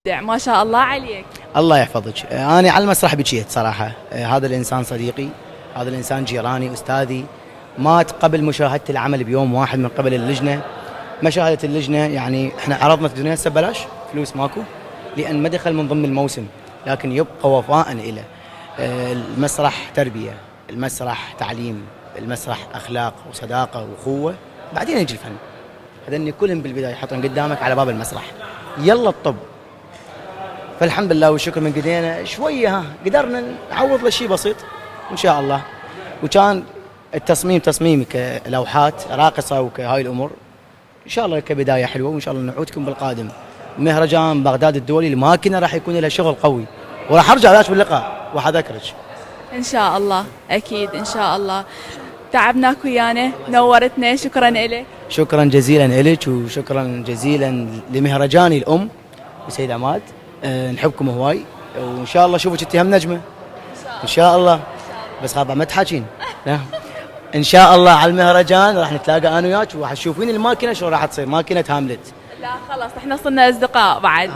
ما شاء الله عليك. الله يحفظك. أنا على المسرح بكيت صراحة. هذا الإنسان صديقي، هذا الإنسان جيراني، أستاذي. مات قبل مشاهدة العمل بيوم واحد من قبل اللجنة. مشاهدة اللجنة يعني احنا عرضنا الدنيا هسه ببلاش، فلوس ماكو، لأن ما دخل من ضمن الموسم، لكن يبقى وفاء إلى المسرح تربية، المسرح تعليم، المسرح أخلاق وصداقة وأخوة، بعدين يجي الفن. هذني كلهم بالبداية يحطون قدامك على باب المسرح، يلا الطب. فالحمد لله والشكر من قدينا شوية، قدرنا نعوض له شيء بسيط إن شاء الله. وكان التصميم تصميم كلوحات راقصة وكهاي الأمور إن شاء الله كبداية حلوة، وإن شاء الله نعودكم بالقادم. مهرجان بغداد الدولي الماكينة راح يكون لها شغل قوي، وراح أرجع ذاك باللقاء وحذكرك ان شاء الله، اكيد ان شاء الله. تعبناك ويانا، نورتنا، شكرا لك. شكرا جزيلا لك، وشكرا جزيلا لمهرجاني الأم بسيد عماد. نحبكم هواي، وإن شاء الله أشوفك انت هم نجمة إن شاء الله. بس خابا ما تحاكين. إن شاء الله على المهرجان راح نتلاقى أنا وياك، وراح تشوفين الماكينة شو راح تصير، ماكينة هاملت. لا خلاص احنا صرنا اصدقاء بعد.